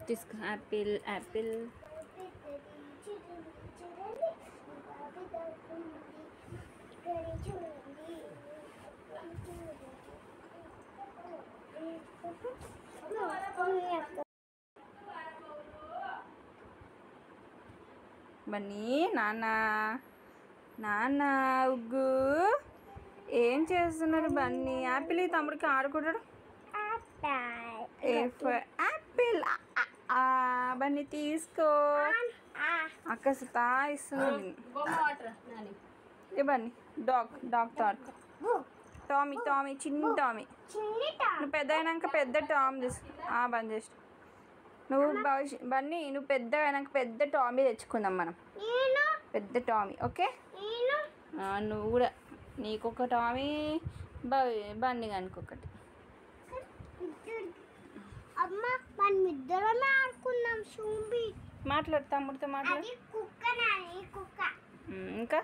తీసుకో Apple Apple. Bunny నాన్న నాన్న ఉగ్గు ఏం చేస్తున్నారు బన్నీ? యాపిల్ తమ్ముడికి ఆడుకుంటాడు. యాపిల్ బన్నీ తీసుకో. అక్క సతాయిస్తుంది. ఏ బన్నీ డాగ్ థాట్ టామీ చిన్ని టామీ. నువ్వు పెద్ద అయినాక పెద్ద టామ్ బంద్ చేసి నువ్వు బన్నీ నువ్వు పెద్ద అయినాక పెద్ద టామీ తెచ్చుకుందాం మనం. పెద్ద టామీ ఓకే. నువ్వు కూడా నీకొక టామీ బన్నీ గానికి ఒకటి. మాట్లాడు తమ్ముడితో మాట్లాడు. ఇంకా